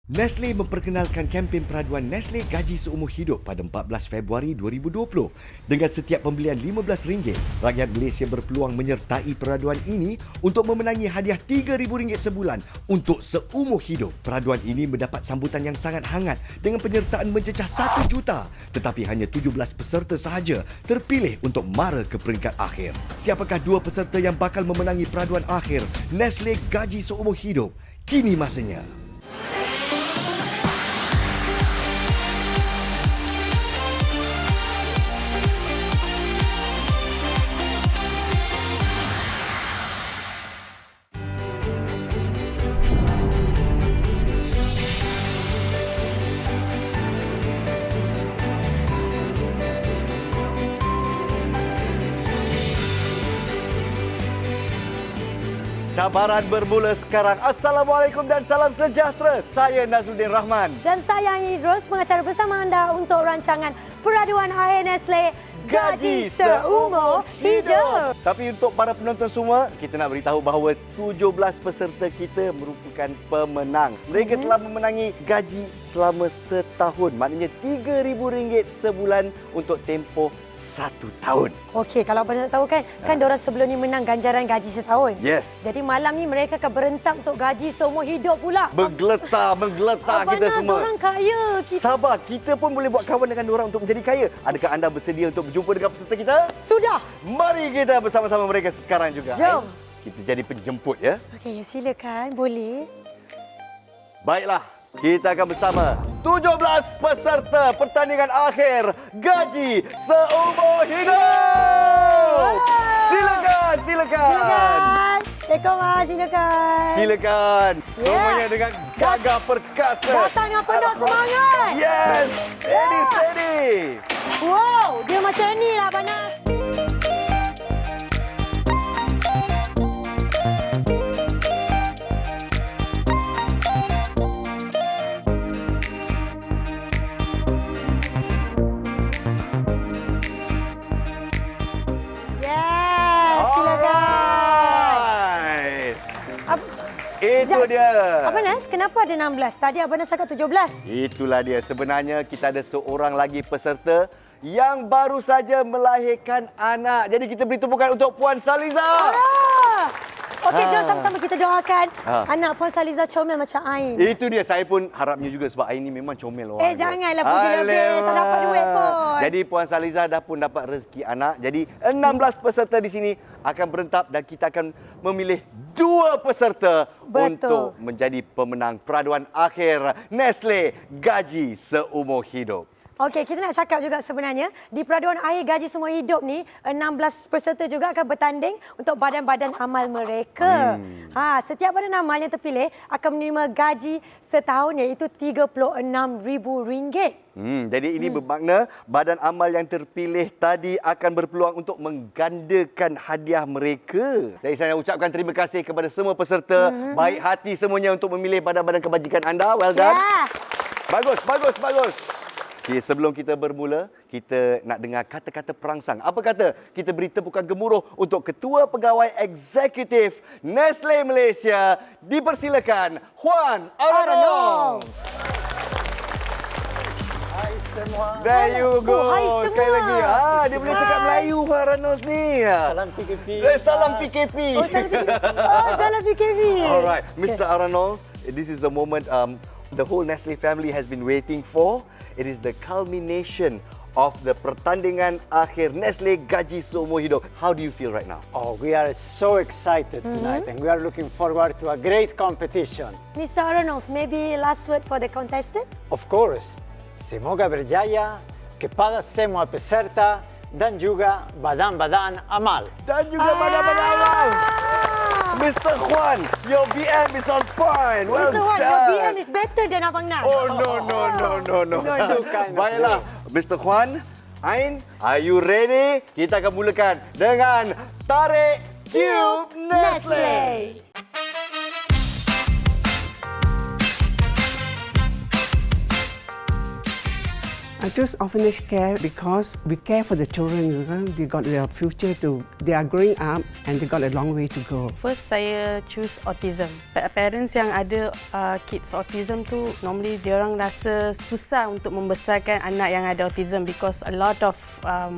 Nestle memperkenalkan kempen peraduan Nestle Gaji Seumur Hidup pada 14 Februari 2020. Dengan setiap pembelian RM15, rakyat Malaysia berpeluang menyertai peraduan ini untuk memenangi hadiah RM3,000 sebulan untuk seumur hidup. Peraduan ini mendapat sambutan yang sangat hangat dengan penyertaan mencecah 1 juta, tetapi hanya 17 peserta sahaja terpilih untuk mara ke peringkat akhir. Siapakah 2 peserta yang bakal memenangi peraduan akhir Nestle Gaji Seumur Hidup? Kini masanya. Cabaran bermula sekarang. Assalamualaikum dan salam sejahtera. Saya Nazruddin Rahman. Dan saya Aini Ros, pengacara bersama anda untuk rancangan peraduan akhir Nestle Gaji Seumur Hidup. Tapi untuk para penonton semua, kita nak beritahu bahawa 17 peserta kita merupakan pemenang. Mereka telah memenangi gaji selama setahun. Maknanya RM3,000 sebulan untuk tempoh 1 tahun. Okey, kalau anda tahu kan diorang sebelum ni menang ganjaran gaji setahun. Yes. Jadi malam ni mereka akan berentak untuk gaji seumur hidup pula. Menggeletar kita semua. Orang kaya. Sabar, kita pun boleh buat kawan dengan diorang untuk menjadi kaya. Adakah anda bersedia untuk berjumpa dengan peserta kita? Sudah. Mari kita bersama-sama mereka sekarang juga. Jom. Kita jadi penjemput ya. Okey, silakan. Boleh. Baiklah, kita akan bersama 17 peserta pertandingan akhir Gaji Seumur Hidup. Silakan. Silakan. Mas, silakan. Silakan. Ya. Semuanya dengan gagah perkasa. Datang dengan penuh semangat. Yes. Steady. Wow, dia macam ni lah panas. Itu dia. Apa Nas? Kenapa ada 16? Tadi Abang Nas cakap 17. Itulah dia. Sebenarnya kita ada seorang lagi peserta yang baru saja melahirkan anak. Jadi kita beri tepukan untuk Puan Saliza. Okey, jom sama-sama kita doakan anak Puan Saliza comel macam Ain. Itu dia. Saya pun harapnya juga sebab Ain ni memang comel orang. Janganlah puji lebih. Tak dapat duit pun. Jadi Puan Saliza dah pun dapat rezeki anak. Jadi 16 peserta di sini akan berentap dan kita akan memilih 2 peserta untuk menjadi pemenang peraduan akhir Nestle Gaji Seumur Hidup. Okey, kita nak cakap juga sebenarnya di peraduan akhir Gaji Seumur Hidup ni 16 peserta juga akan bertanding untuk badan-badan amal mereka. Setiap badan amal yang terpilih akan menerima gaji setahun iaitu RM36,000. Jadi ini bermakna badan amal yang terpilih tadi akan berpeluang untuk menggandakan hadiah mereka. Jadi saya nak ucapkan terima kasih kepada semua peserta. Baik hati semuanya untuk memilih badan-badan kebajikan anda. Well done. Bagus. Okay, sebelum kita bermula, kita nak dengar kata-kata perangsang. Apa kata? Kita beri tepukan gemuruh untuk Ketua Pegawai Eksekutif Nestle Malaysia. Dipersilakan, Juan Arnold. Hai semua. There you go. Hai semua. Sekali lagi. Dia boleh cakap Melayu, Juan Arnold ni. Salam PKP. Salam PKP. Salam PKP. Alright, Mr. Arnold, this is the moment the whole Nestle family has been waiting for. It is the culmination of the pertandingan akhir Nestle Gaji Seumur Hidup. How do you feel right now? Oh, we are so excited tonight and we are looking forward to a great competition. Mr. Arnold, maybe last word for the contestant? Of course, semoga berjaya, kepada semua peserta dan juga badan-badan amal. Dan juga badan-badan amal. Mr. Juan, your BM is on point. Well Mr. Juan, done. your BM is better than Abang Nas. Oh, no. Baiklah, Mr. Juan, Ain, are you ready? Kita akan mulakan dengan Tarik Cube Nestle. choose orphanage care because we care for the children. They got their future they are growing up and they got a long way to go. First, saya choose autism. Parents yang ada kids autism tu, normally diorang rasa susah untuk membesarkan anak yang ada autism because a lot of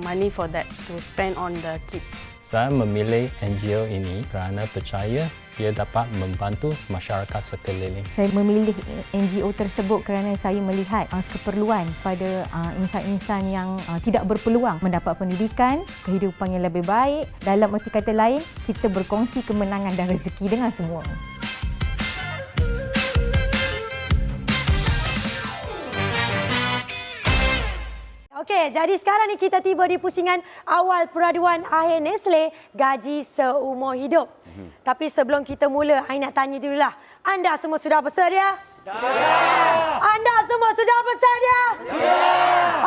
money for that to spend on the kids. Saya memilih NGO ini kerana percaya ia dapat membantu masyarakat sekeliling. Saya memilih NGO tersebut kerana saya melihat keperluan pada insan-insan yang tidak berpeluang mendapat pendidikan, kehidupan yang lebih baik. Dalam erti kata lain, kita berkongsi kemenangan dan rezeki dengan semua. Okey, jadi sekarang ni kita tiba di pusingan awal peraduan akhir Nestle gaji seumur hidup. Tapi sebelum kita mula, I nak tanya dululah. Anda semua sudah bersedia? Anda semua sudah bersedia?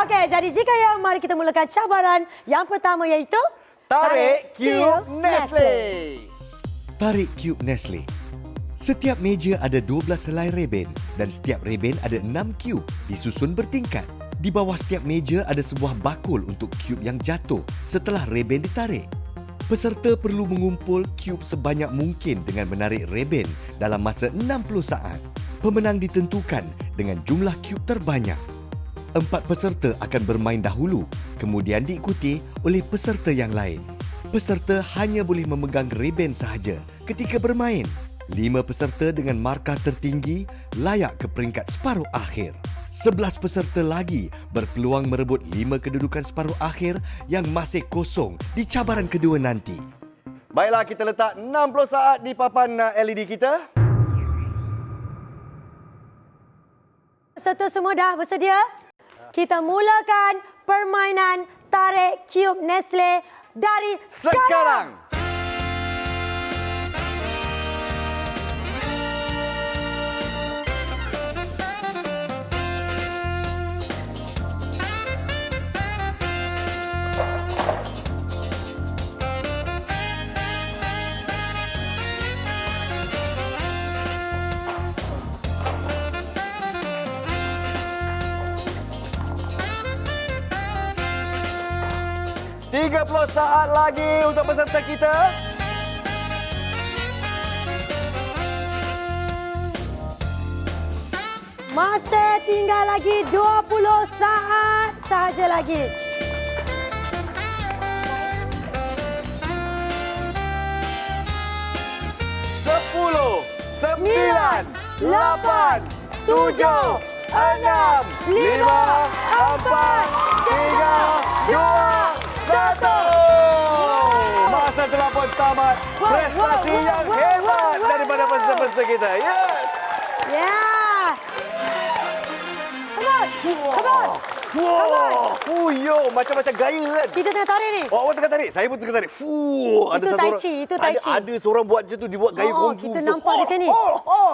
Okey, jadi jika ya, mari kita mulakan cabaran. Yang pertama iaitu Tarik Cube Nestle. Tarik Cube Nestle. Setiap meja ada 12 helai reben dan setiap reben ada 6 cube disusun bertingkat. Di bawah setiap meja ada sebuah bakul untuk cube yang jatuh setelah reben ditarik. Peserta perlu mengumpul cube sebanyak mungkin dengan menarik reben dalam masa 60 saat. Pemenang ditentukan dengan jumlah cube terbanyak. 4 peserta akan bermain dahulu, kemudian diikuti oleh peserta yang lain. Peserta hanya boleh memegang reben sahaja ketika bermain. 5 peserta dengan markah tertinggi layak ke peringkat separuh akhir. 11 peserta lagi berpeluang merebut 5 kedudukan separuh akhir yang masih kosong di cabaran kedua nanti. Baiklah, kita letak 60 saat di papan LED kita. peserta semua dah bersedia? Kita mulakan permainan tarik cube Nestle dari sekarang. Tiga 30 saat lagi untuk peserta kita. Masa tinggal lagi 20 saat sahaja lagi. Sepuluh, 9, 8, 7, 6, 5, 4, 3, 2, 1. Masa telah pun tamat. Prestasi yang hebat daripada peserta kita. Yes! Yeah. Come on. Come on. Wow, fuyo, macam-macam gaya kan? Kita tengah tarik ni. Oh, awak tengah tarik. Saya pun tengah tarik. Itu tai chi, itu tai chi. Ada seorang buat macam tu, dia buat gaya kung fu. Kita nampak dia macam ni.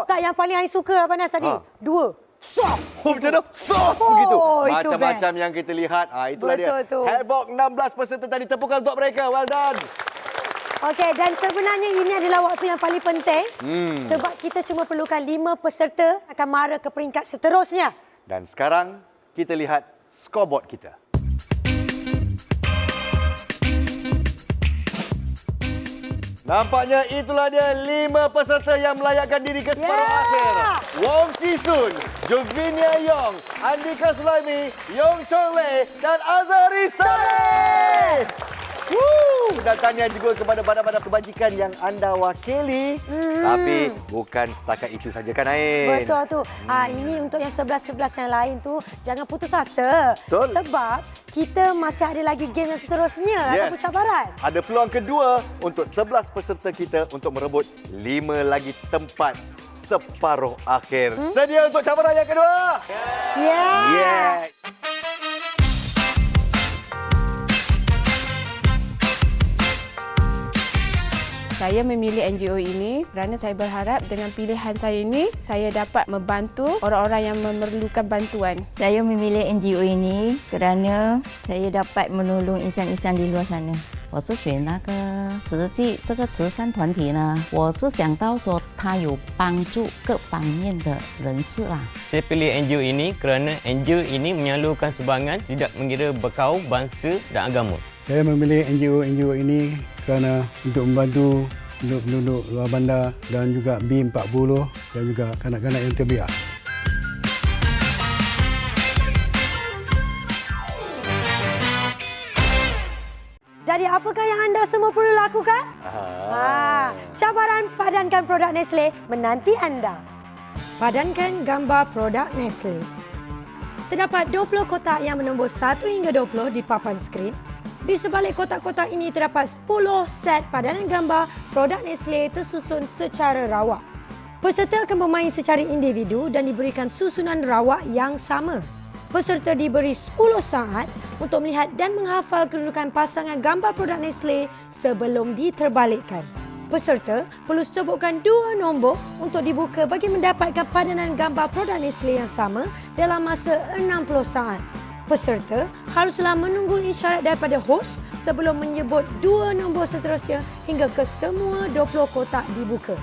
Tak, yang paling I suka Abang Nas tadi. 2. Soft. Oh, macam mana? Soft begitu. Itu Macam-macam best. yang kita lihat. Itulah Betul dia. tu. Havoc 16 peserta tadi. Tepukan untuk mereka. Well done. Okey, dan sebenarnya ini adalah waktu yang paling penting. Sebab kita cuma perlukan 5 peserta akan mara ke peringkat seterusnya. Dan sekarang kita lihat scoreboard kita. Nampaknya itulah dia 5 peserta yang melayakkan diri ke separuh akhir. Wong Sisun, Jovinia Yong, Andika Sulaimi, Yong Chong Lei dan Azari Saleh. Dan tanya juga kepada badan-badan kebajikan yang anda wakili. Tapi bukan setakat itu saja kan, Ain? Betul tu. Ini untuk yang 11-11 yang lain tu, jangan putus asa. Betul. Sebab kita masih ada lagi game yang seterusnya ataupun cabaran. Ada peluang kedua untuk 11 peserta kita untuk merebut 5 lagi tempat separuh akhir. Sedia untuk cabaran yang kedua? Yeah. Saya memilih NGO ini kerana saya berharap dengan pilihan saya ini, saya dapat membantu orang-orang yang memerlukan bantuan. Saya memilih NGO ini kerana saya dapat menolong insan-insan di luar sana. 我是选那个慈济这个慈善团体呢，我是想到说它有帮助各方面的人士啦。 Saya pilih NGO ini kerana NGO ini menyalurkan sumbangan tidak mengira berkaum, bangsa dan agama. Saya memilih NGO ini kerana untuk membantu penduduk luar bandar dan juga B40 dan juga kanak-kanak yang terbiar. Jadi apakah yang anda semua perlu lakukan? Cabaran padankan produk Nestle menanti anda. Padankan gambar produk Nestle. Terdapat 20 kotak yang menembus 1 hingga 20 di papan skrin. Di sebalik kotak-kotak ini terdapat 10 set padanan gambar produk Nestle tersusun secara rawak. Peserta akan bermain secara individu dan diberikan susunan rawak yang sama. Peserta diberi 10 saat untuk melihat dan menghafal kedudukan pasangan gambar produk Nestle sebelum diterbalikkan. Peserta perlu sebutkan 2 nombor untuk dibuka bagi mendapatkan padanan gambar produk Nestle yang sama dalam masa 60 saat. Peserta haruslah menunggu isyarat daripada hos sebelum menyebut 2 nombor seterusnya hingga ke semua 20 kotak dibuka.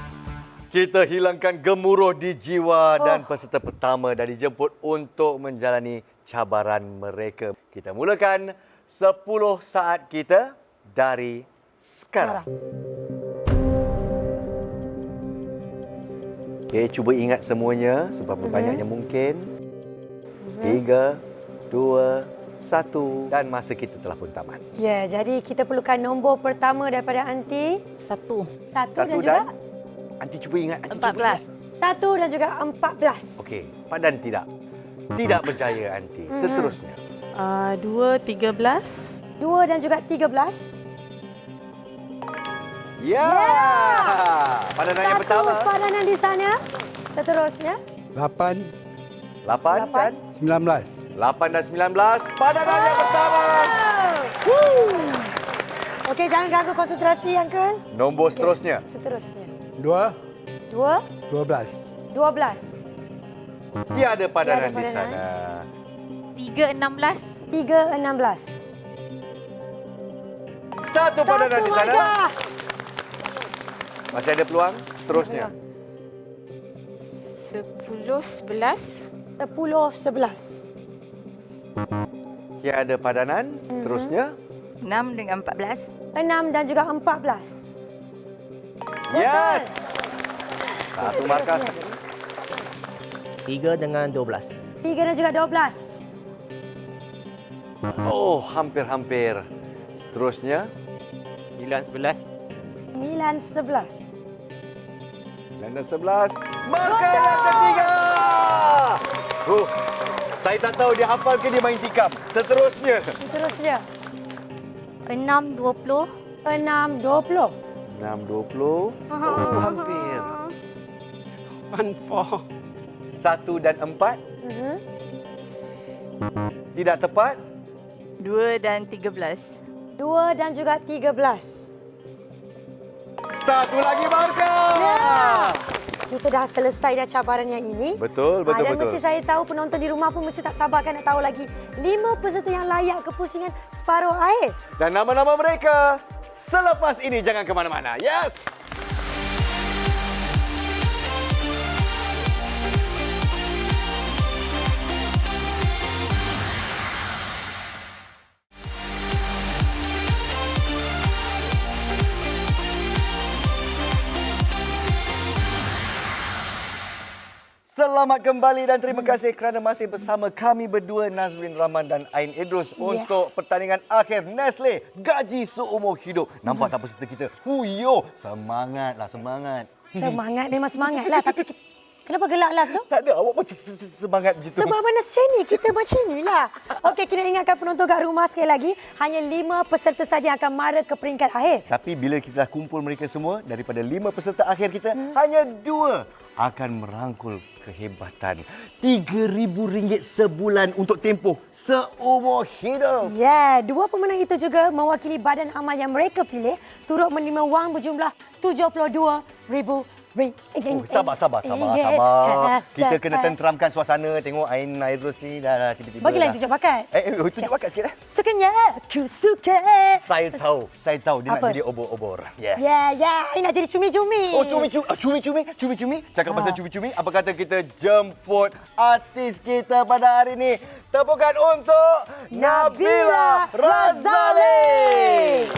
Kita hilangkan gemuruh di jiwa dan peserta pertama dah dijemput untuk menjalani cabaran mereka. Kita mulakan 10 saat kita dari sekarang. Okey, cuba ingat semuanya seberapa banyaknya mungkin. 3, 2, 1 dan masa kita telah pun tamat. Ya, jadi kita perlukan nombor pertama daripada Anti. 1 dan juga Anti cuba ingat. 14. 1 dan juga 14. Okey, padan tidak. Tidak berjaya Anti. Seterusnya. 2, 13. 2 dan juga 13. Ya. Padanan yang pertama. Satu padanan di sana. Seterusnya. 8 dan 19. 8 dan 19. Padanan yang pertama. Okey, jangan ganggu konsentrasi, Uncle. Nombor seterusnya. Seterusnya. 2 12. 12. Tiada padanan di padanan. sana. 3, 16. 3, 16. Satu padanan di sana. markah. Masih ada peluang. Seterusnya. 10, 11. 10, 11. Tiada padanan. Seterusnya. 6 dengan 14. 6 dan juga 14. Yes. Satu markah. 3 dengan 12. 3 dan juga 12. Oh, hampir-hampir. Seterusnya. 9, 11. 9, 11. 9 dan 11. Markah yang ketiga. Saya tak tahu dia hafal ke dia main tikam. Seterusnya. 6, 20. 6, 20. 6, 20. Oh, hampir. 14. 1 dan 4. Tidak tepat. 2 dan 13. 2 dan juga 13. Satu lagi markah. Kita dah selesai dah cabaran yang ini. Betul. Dan mesti saya tahu penonton di rumah pun mesti tak sabarkan nak tahu lagi 5 peserta yang layak ke pusingan separuh air. Dan nama-nama mereka selepas ini, jangan ke mana-mana. Yes. Selamat kembali dan terima kasih kerana masih bersama kami berdua, Nazrin Rahman dan Ain Idrus, untuk pertandingan akhir Nestle Gaji Seumur Hidup. Nampak tak peserta kita? Huyo, semangatlah, semangat. Semangat, memang semangat lah. Tapi kenapa gelak Las tu? Tak ada, awak pun semangat begitu. Sebab mana macam ni, kita macam ni lah. Okey, kita ingatkan penonton kat rumah sekali lagi, hanya 5 peserta saja yang akan mara ke peringkat akhir. Tapi bila kita dah kumpul mereka semua, daripada 5 peserta akhir kita, hanya 2 akan merangkul kehebatan RM3,000 sebulan untuk tempoh seumur hidup. Ya, 2 pemenang itu juga mewakili badan amal yang mereka pilih turut menerima wang berjumlah RM72,000. Sabar. Kita kena tenteramkan suasana. Tengok Ain Nairus ni dah tiba-tiba. Bagilah tunjuk bakat. Tunjuk bakat sikit lah. Sukanya aku suka. Saya tahu dia nak jadi obor-obor. Yes. Ya. Ain nak jadi cumi-cumi. Oh, cumi-cumi. Cakap pasal cumi-cumi, apa kata kita jemput artis kita pada hari ini. Tepukan untuk Nabila Razali.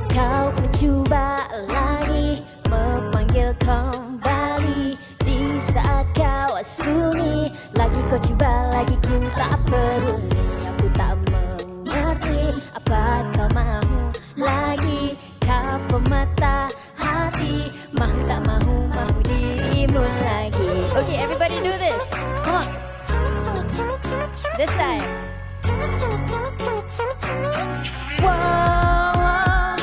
Kau mencuba lagi memanggil kembali di saat kau sunyi. Lagi kau cuba lagi ku tak peduli. Aku tak mengerti apa kau mahu lagi. Kau pemata hati, mahu tak mahu dirimu lagi. Okay, everybody do this. Come on. This side. Wow.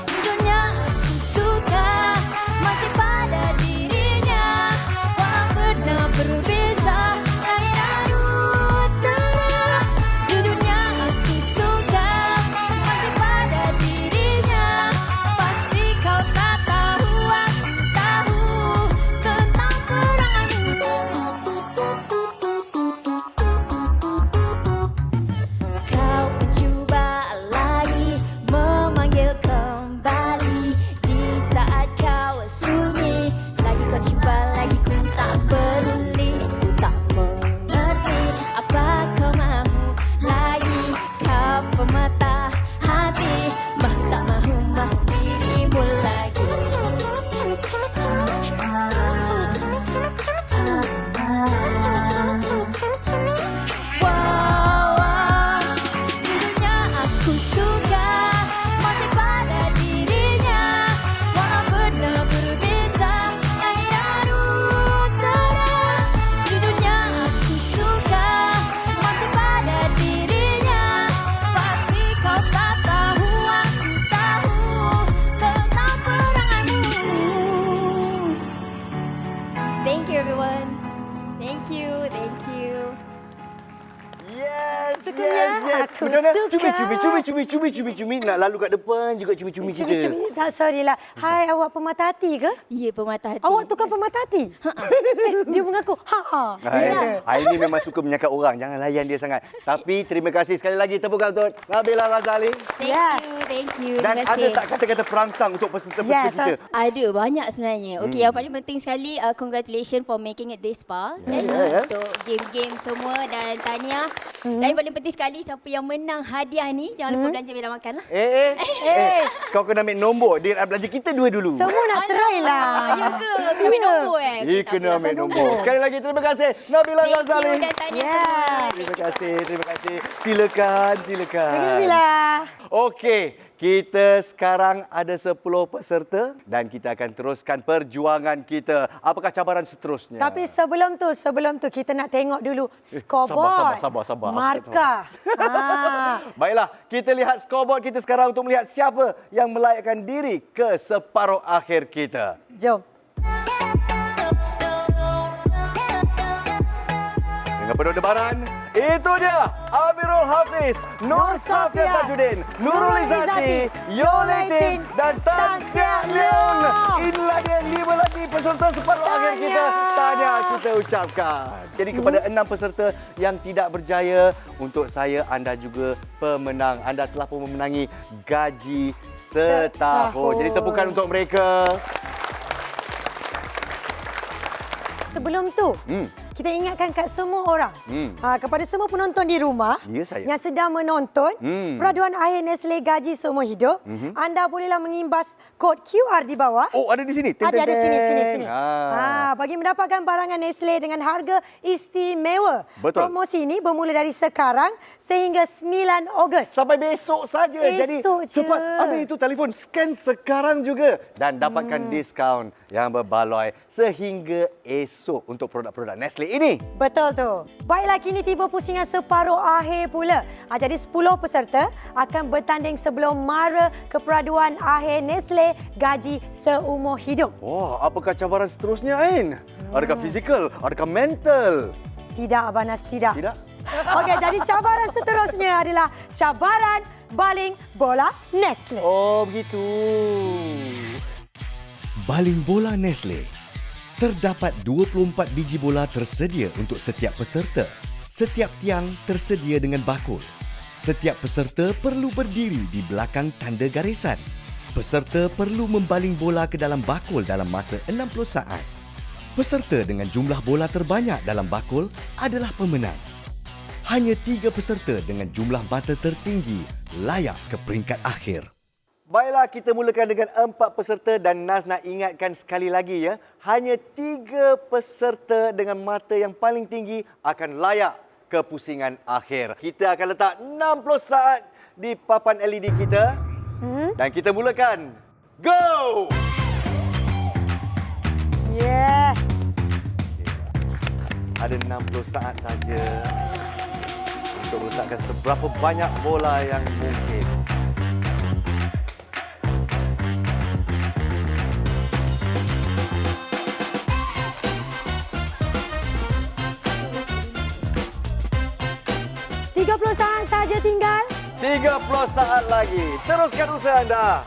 Jujurnya aku suka masih pada dirinya. Walau pernah berbeza langit dan utara. Jujurnya aku suka masih pada dirinya. Pasti kau tak tahu, aku tahu tentang peranganmu. Kau mencuba lagi memanggil kembali di saat kau sunyi. Lagi kau cuba lagi ku tak peduli. Aku tak mengerti apa kau mahu lagi. Kau pemata hati, mahu tak mahu dirimu lagi. Wow, jujurnya aku suka masih pada dirinya. Walau pernah berbeza langit dan utara. Jujurnya aku suka masih pada dirinya. Pasti kau tak tahu, aku tahu tentang peranganmu. Thank you everyone. Thank you. Yes. Aku Macam mana? suka. Cumi-cumi. Nak lalu kat depan juga cumi-cumi kita. Cumi-cumi. Tak, sorry lah. Hai, awak pemata hati ke? Ya, pemata hati. Awak tukang pemata hati? Dia mengaku, ha. Ain ni memang suka menyangka orang. Jangan layan dia sangat. Tapi terima kasih sekali lagi. Tepukan untuk Nabila Razali. Thank you. Dan Terima ada kasih. tak kata-kata perangsang untuk peserta-peserta kita? Ada banyak sebenarnya. Okey, yang paling penting sekali congratulations for making it this far. Untuk game-game semua dan tahniah. Dan yang paling penting sekali siapa yang menang hadiah ni jangan lupa belanja bila makan lah. Kau kena ambil nombor. Dia nak belanja kita dua dulu. Semua nak try lah. Ya ke? Ambil nombor Dia kena ambil nombor. Sekali lagi terima kasih Nabila Razali. Thank you dan tahniah semua. Terima kasih. Silakan. Nabila. Okey, kita sekarang ada 10 peserta dan kita akan teruskan perjuangan kita. Apakah cabaran seterusnya? Tapi sebelum tu kita nak tengok dulu scoreboard. Sabar. Markah. Baiklah, kita lihat scoreboard kita sekarang untuk melihat siapa yang melayakkan diri ke separuh akhir kita. Jom. Dengan penuh debaran, itu dia Amirul Hafiz, Nur Safia Tajuddin, Nurul Izzati, Yoletin dan Tan Siak Leon. Inilah dia 5 lagi peserta separuh akhir kita. Tahniah kita ucapkan. Jadi kepada 6 peserta yang tidak berjaya, untuk saya anda juga pemenang. Anda telah pun memenangi gaji setahun. Jadi tepukan untuk mereka. Sebelum tu, kita ingatkan kat semua orang, kepada semua penonton di rumah yang sedang menonton peraduan akhir Nestle Gaji Seumur Hidup, anda bolehlah mengimbas kod QR di bawah. Oh, ada di sini? Ada sini. Bagi mendapatkan barangan Nestle dengan harga istimewa. Betul. Promosi ini bermula dari sekarang sehingga 9 Ogos. Sampai besok saja. Jadi cepat ambil itu telefon, scan sekarang juga dan dapatkan diskaun yang berbaloi sehingga esok untuk produk-produk Nestle ini. Betul tu. Baiklah, kini tiba pusingan separuh akhir pula. Jadi 10 peserta akan bertanding sebelum mara ke peraduan akhir Nestle Gaji Seumur Hidup. Oh, apakah cabaran seterusnya, Ain? Adakah fizikal? Adakah mental? Tidak, Abanas, tidak. Tidak? Okey, jadi cabaran seterusnya adalah cabaran baling bola Nestle. Oh, begitu. Baling bola Nestle. Terdapat 24 biji bola tersedia untuk setiap peserta. Setiap tiang tersedia dengan bakul. Setiap peserta perlu berdiri di belakang tanda garisan. Peserta perlu membaling bola ke dalam bakul dalam masa 60 saat. Peserta dengan jumlah bola terbanyak dalam bakul adalah pemenang. Hanya 3 peserta dengan jumlah mata tertinggi layak ke peringkat akhir. Baiklah, kita mulakan dengan 4 peserta dan Naz nak ingatkan sekali lagi ya, hanya 3 peserta dengan mata yang paling tinggi akan layak ke pusingan akhir. Kita akan letak 60 saat di papan LED kita. Dan kita mulakan. Go! Yeah. Ada 60 saat saja untuk meletakkan seberapa banyak bola yang mungkin. Puluh saat saja tinggal. 30 saat lagi. Teruskan usaha anda.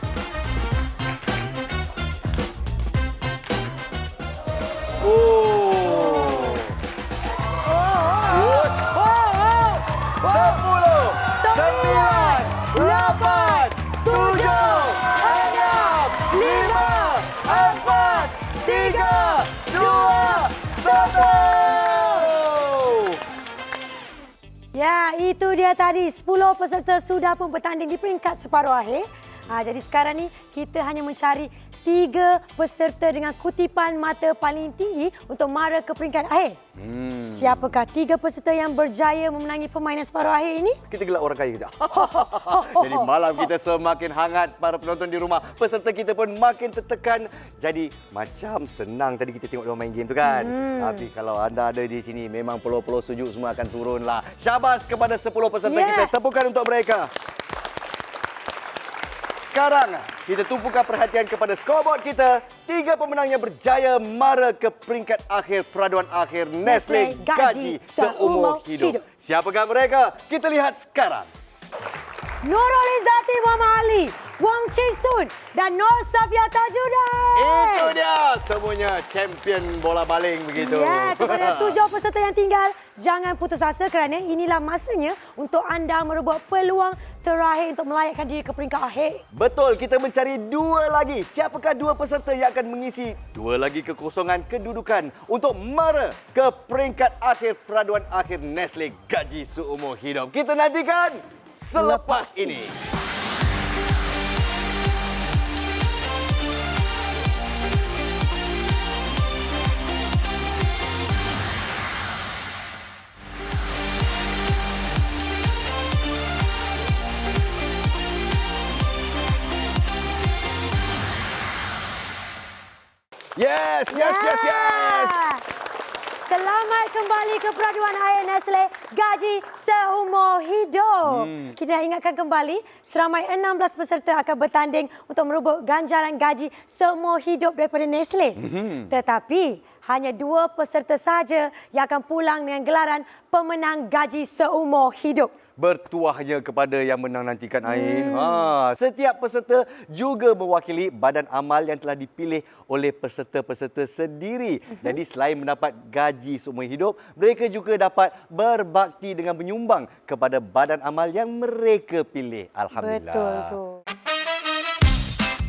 Oh. 10, 9, 8, 7, 6, 5, 4, 3, 2, 1. Ya, itu dia tadi. 10 peserta sudah pun bertanding di peringkat separuh akhir. Jadi sekarang ni kita hanya mencari 3 peserta dengan kutipan mata paling tinggi untuk mara ke peringkat akhir. Siapakah 3 peserta yang berjaya memenangi permainan separuh akhir ini? Kita gelak orang kaya kejap. Jadi malam kita semakin hangat para penonton di rumah. Peserta kita pun makin tertekan. Jadi macam senang tadi kita tengok dia main game tu kan. Tapi kalau anda ada di sini memang peluh-peluh sejuk semua akan turunlah. Syabas kepada 10 peserta kita. Tepukan untuk mereka. Sekarang kita tumpukan perhatian kepada scoreboard kita. 3 pemenang yang berjaya mara ke peringkat akhir peraduan akhir Nestle Gaji Seumur Hidup. Siapakah mereka? Kita lihat sekarang. Nurul Izzati Muhammad Ali, Wong Chi Sun dan Nur Safia Tajuddin. Itu dia semuanya champion bola baling begitu. Ya, kepada 7 peserta yang tinggal, jangan putus asa kerana inilah masanya untuk anda merebut peluang terakhir untuk melayakkan diri ke peringkat akhir. Betul, kita mencari 2 lagi. Siapakah 2 peserta yang akan mengisi 2 lagi kekosongan kedudukan untuk mara ke peringkat akhir peraduan akhir Nestle Gaji Seumur Hidup. Kita nantikan selepas ini. Yes. Selamat kembali ke peraduan akhir Nestle Gaji Seumur Hidup. Kita ingatkan kembali, seramai 16 peserta akan bertanding untuk merebut ganjaran gaji seumur hidup daripada Nestle. Tetapi hanya 2 peserta saja yang akan pulang dengan gelaran pemenang gaji seumur hidup. Bertuahnya kepada yang menang nantikan Ain. Setiap peserta juga mewakili badan amal yang telah dipilih oleh peserta-peserta sendiri. Jadi selain mendapat gaji seumur hidup, mereka juga dapat berbakti dengan menyumbang kepada badan amal yang mereka pilih. Alhamdulillah. Betul tu.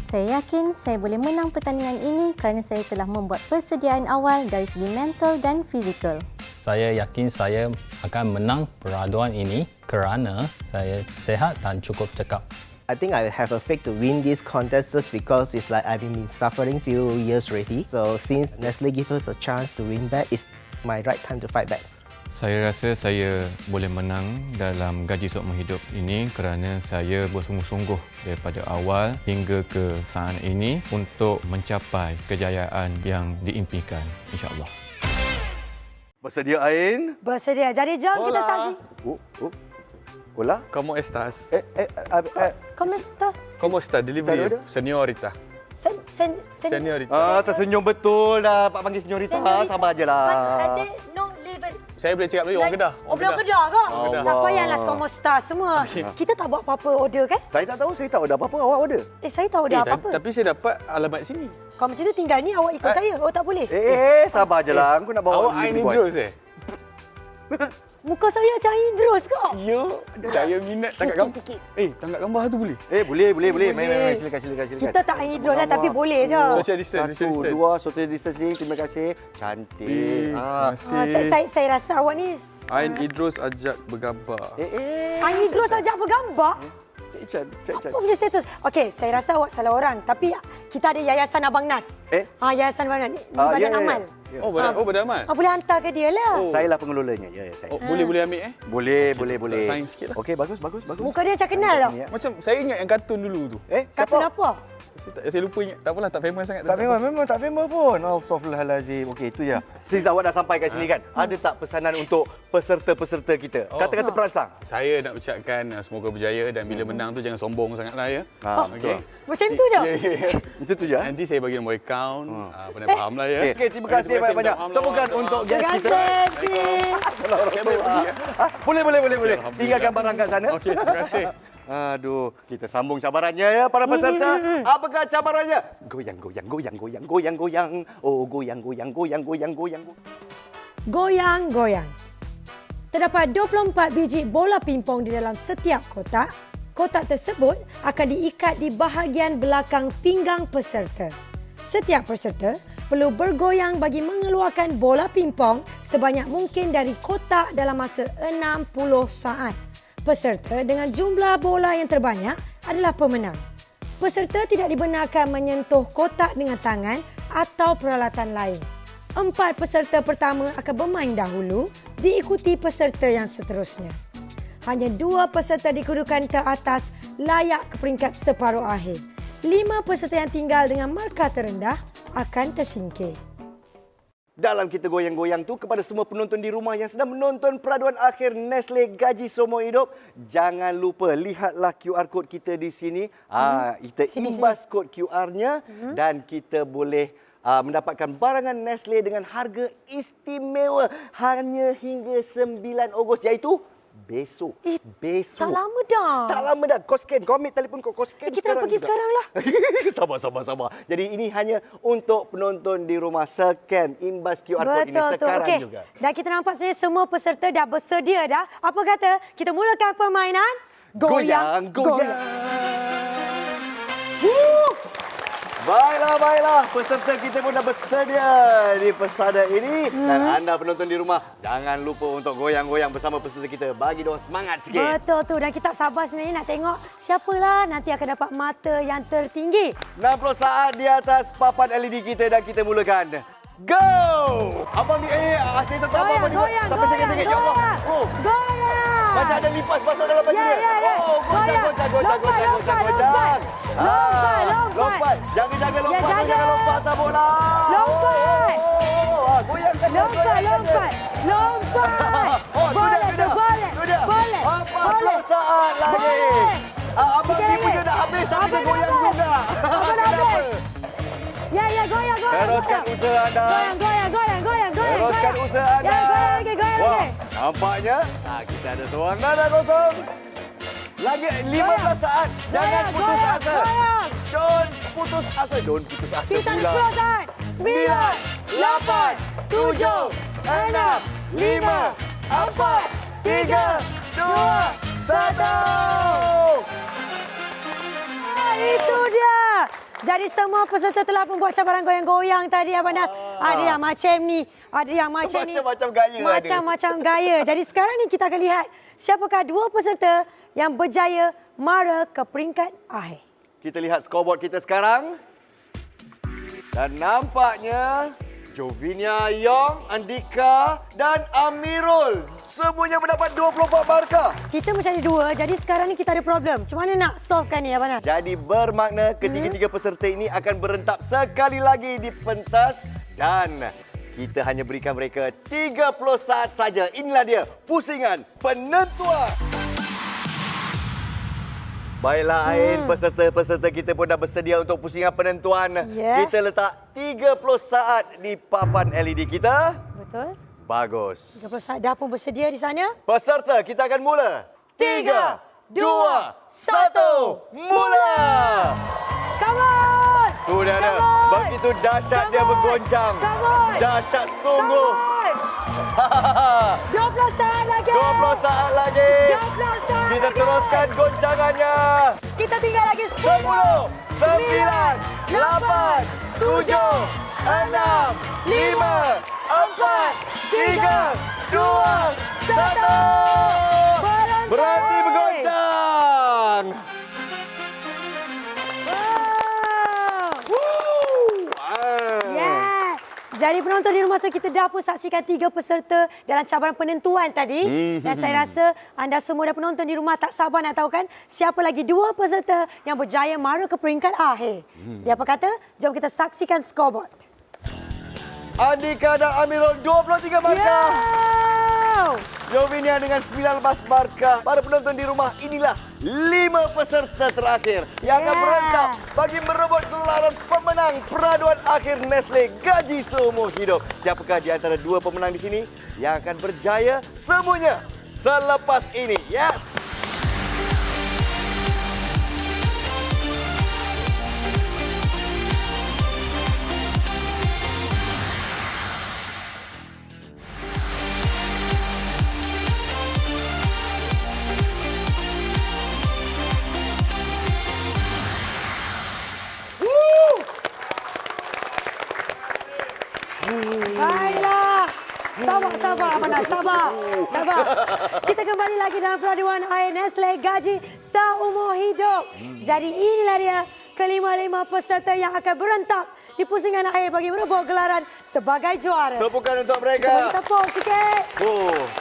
Saya yakin saya boleh menang pertandingan ini kerana saya telah membuat persediaan awal dari segi mental dan fizikal. Saya yakin saya akan menang peraduan ini kerana saya sihat dan cukup cekap. I think I have a faith to win this contest just because it's like I've been suffering few years already. So since Nestle give us a chance to win back, it's my right time to fight back. Saya rasa saya boleh menang dalam gaji seumur hidup ini kerana saya bersungguh-sungguh daripada awal hingga ke saat ini untuk mencapai kejayaan yang diimpikan, insya-Allah. Bersedia Ain? Bersedia. Jadi jom kita saksi. Hola. ¿Cómo estás? ¿Cómo está? ¿Cómo está? Delivery, señorita. Señorita. Tersenyum betul dah. Pak panggil señorita. Sabar je lah. No, liver. Saya boleh cakap lagi orang Kedah. Orang Kedah ke? Kedah. Tak payahlah Skomo Star semua. Kita tak buat apa-apa order kan? Saya tak tahu, saya tak order apa-apa. Awak order. Saya tak order apa-apa. Tapi saya dapat alamat sini. Kalau macam tu tinggal ni awak ikut saya. Oh tak boleh. Sabar je lah. Aku nak bawa Awak Ain Idrus Muka saya macam Idrus ke? Ya, saya minat tangkap gambar. Tangkap gambar tu boleh? Boleh. Main. Silakan. Kita tak Idrus lah tapi boleh je. Social distance. 1, 2, social distancing. Terima kasih. Cantik. Terima kasih. Saya rasa awak ni... Ain Idrus ajak bergambar. Ain Idrus ajak bergambar? Apa punya status? Okey, saya rasa awak salah orang. Tapi kita ada Yayasan Abang Nas. Yayasan Abang Nas. Ni badan amal. Oh, badan amal? Boleh hantar ke dia lah. Saya lah pengelolanya. Ya, saya. Boleh ambil Boleh. Sains sikit lah. Okey, bagus. Muka dia macam kenal tau. Macam saya ingat yang kartun dulu tu. Kartun apa? Saya lupa ingat. Tak apalah, tak famous sangat. Memang tak famous pun. Astaghfirullahalazim. Okey, itu je. Since awak dah sampai kat sini kan, ada tak pesanan untuk peserta-peserta kita? Kata-kata perangsang. Saya nak ucapkan semoga berjaya dan bila menang tu jangan sombong sangatlah ya. Okey. Macam tu je? Itu tu je. Nanti saya bagi nombor akaun. Pandai faham lah ya. Okey, terima kasih banyak-banyak. Temukan untuk guest kita. Boleh. Tinggalkan barang kat sana. Okey, terima kasih. Aduh, kita sambung cabarannya ya para peserta. Apakah cabarannya? Goyang. Oh, goyang. Goyang. Terdapat 24 biji bola pingpong di dalam setiap kotak. Kotak tersebut akan diikat di bahagian belakang pinggang peserta. Setiap peserta perlu bergoyang bagi mengeluarkan bola pingpong sebanyak mungkin dari kotak dalam masa 60 saat. Peserta dengan jumlah bola yang terbanyak adalah pemenang. Peserta tidak dibenarkan menyentuh kotak dengan tangan atau peralatan lain. 4 peserta pertama akan bermain dahulu, diikuti peserta yang seterusnya. Hanya 2 peserta di kedudukan teratas layak ke peringkat separuh akhir. 5 peserta yang tinggal dengan markah terendah akan tersingkir. Dalam kita goyang-goyang tu, kepada semua penonton di rumah yang sedang menonton peraduan akhir Nestle Gaji Seumur Hidup, jangan lupa lihatlah QR code kita di sini. Kita imbas kod QR-nya dan kita boleh mendapatkan barangan Nestle dengan harga istimewa hanya hingga 9 Ogos, iaitu besok. Tak lama dah. Kau scan. Kau ambil telefon kau scan. Kita nak pergi sekarang lah. Sabar. Jadi ini hanya untuk penonton di rumah. Scan, imbas QR code ini sekarang juga. Dan kita nampak semua peserta dah bersedia dah. Apa kata kita mulakan permainan? Goyang. Baiklah. Peserta kita pun dah bersedia di pesada ini. Dan anda penonton di rumah, jangan lupa untuk goyang-goyang bersama peserta kita. Bagi diorang semangat sikit. Betul tu. Dan kita tak sabar sebenarnya nak tengok siapalah nanti akan dapat mata yang tertinggi. 60 saat di atas papan LED kita dan kita mulakan. Go! Abang ni, saya tak tahu apa ni. Sampai sikit-sikit. Ya Allah. Goyang! Macam ada lipas basah dalam baju dia. Oh, gojang. Lompat. Jaga lompat. Jangan lompat tak bola. Lompat. Goyangkan. Lompat. Boleh. 40 saat lagi. Abang ni punya dah habis tapi dia goyang juga. Kenapa? Ya, goyang. Teruskan usaha anda. Goyang. Teruskan usaha anda. Goyang lagi. Nampaknya kita ada seorang dada kosong. Lagi 15 saat. Jangan putus asa. Don't putus asa. Kita ada 10 saat. 9, 8, 7, 6, 5, 4, 3, 2, 1. Itu dia. Jadi semua peserta telah membuat cabaran goyang-goyang tadi Abang Nas. Ada yang macam ni, ada yang macam ni. Macam-macam gaya. Macam-macam gaya. Jadi sekarang ni kita akan lihat siapakah 2 peserta yang berjaya mara ke peringkat akhir. Kita lihat scoreboard kita sekarang. Dan nampaknya Jovinia Yong, Andika dan Amirul semuanya mendapat 24 markah. Kita mencari 2, jadi sekarang ni kita ada problem. Macam mana nak solvekan ni Abang Nas? Jadi bermakna ketiga-tiga peserta ini akan berentap sekali lagi di pentas dan kita hanya berikan mereka 30 saat saja. Inilah dia pusingan penentuan. Baiklah Ain, peserta-peserta kita pun dah bersedia untuk pusingan penentuan. Kita letak 30 saat di papan LED kita. Betul. Bagus. 30 saat dah pun bersedia di sana. Peserta, kita akan mula. 3, 2, 1, mula! Come on! Tu dia ada. Begitu dahsyat dia bergoncang. Dahsyat sungguh. 20 saat lagi. 20 saat lagi. 20 saat Kita lagi. teruskan goncangannya. Kita tinggal lagi 10, 9, 8, 7, 6, 5, 4, 3, 2, 1. Berhenti bergoncang. Yeah. Jadi penonton di rumah, so kita dah pun saksikan 3 peserta dalam cabaran penentuan tadi. Dan saya rasa anda semua dan penonton di rumah tak sabar nak tahu kan siapa lagi 2 peserta yang berjaya mara ke peringkat akhir. Dia apa kata? Jom kita saksikan scoreboard. Andika dan Amirul 23 markah. Yovinia dengan 19 markah. Para penonton di rumah, inilah 5 peserta terakhir yang akan berentak bagi merebut gelaran pemenang peraduan akhir Nestle Gaji Seumur Hidup. Siapakah di antara 2 pemenang di sini yang akan berjaya semuanya selepas ini? Yes! Baiklah. Sabar, Abang, sabar. Kita kembali lagi dalam peraduan akhir Nestle Gaji Seumur Hidup. Jadi inilah dia kelima-lima peserta yang akan berentak di pusingan akhir bagi merebut gelaran sebagai juara. Tepukan untuk mereka. Kita bagi tepuk sikit.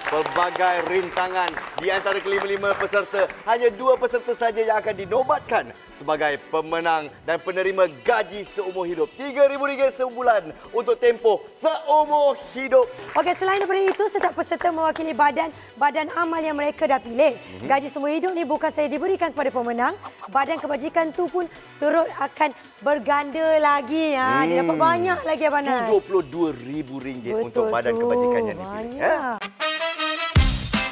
Pelbagai rintangan di antara kelima-lima peserta. Hanya 2 peserta saja yang akan dinobatkan sebagai pemenang dan penerima gaji seumur hidup. RM3,000 sebulan untuk tempoh seumur hidup. Okey, selain daripada itu, setiap peserta mewakili badan amal yang mereka dah pilih. Gaji seumur hidup ni bukan saja diberikan kepada pemenang, badan kebajikan tu pun turut akan berganda lagi. Dia dapat banyak lagi, Abang Nas. RM22,000 untuk badan kebajikan yang dipilih.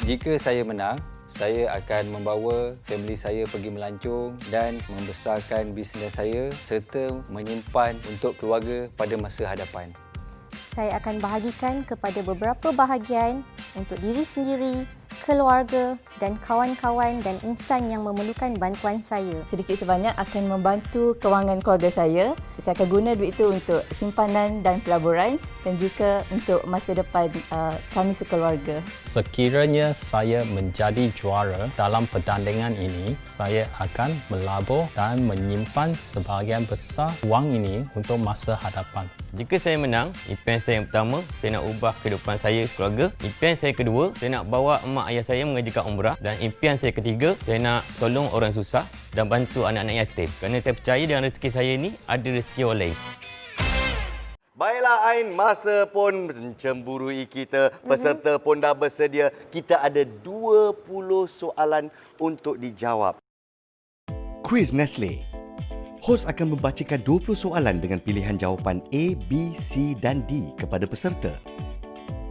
Jika saya menang, saya akan membawa family saya pergi melancong dan membesarkan bisnes saya serta menyimpan untuk keluarga pada masa hadapan. Saya akan bahagikan kepada beberapa bahagian untuk diri sendiri, keluarga dan kawan-kawan dan insan yang memerlukan bantuan saya. Sedikit sebanyak akan membantu kewangan keluarga saya. Saya akan guna duit itu untuk simpanan dan pelaburan dan juga untuk masa depan kami sekeluarga. Sekiranya saya menjadi juara dalam pertandingan ini, saya akan melabur dan menyimpan sebahagian besar wang ini untuk masa hadapan. Jika saya menang, impian saya yang pertama, saya nak ubah kehidupan saya sekeluarga. Impian saya kedua, saya nak bawa mak ayah saya mengerjakan umrah. Dan impian saya ketiga, saya nak tolong orang susah dan bantu anak-anak yatim. Kerana saya percaya dengan rezeki saya ini, ada rezeki orang lain. Baiklah Ain, masa pun mencemburui kita. Peserta pun dah bersedia. Kita ada 20 soalan untuk dijawab. Kuis Nestle. Hos akan membacakan 20 soalan dengan pilihan jawapan A, B, C dan D kepada peserta.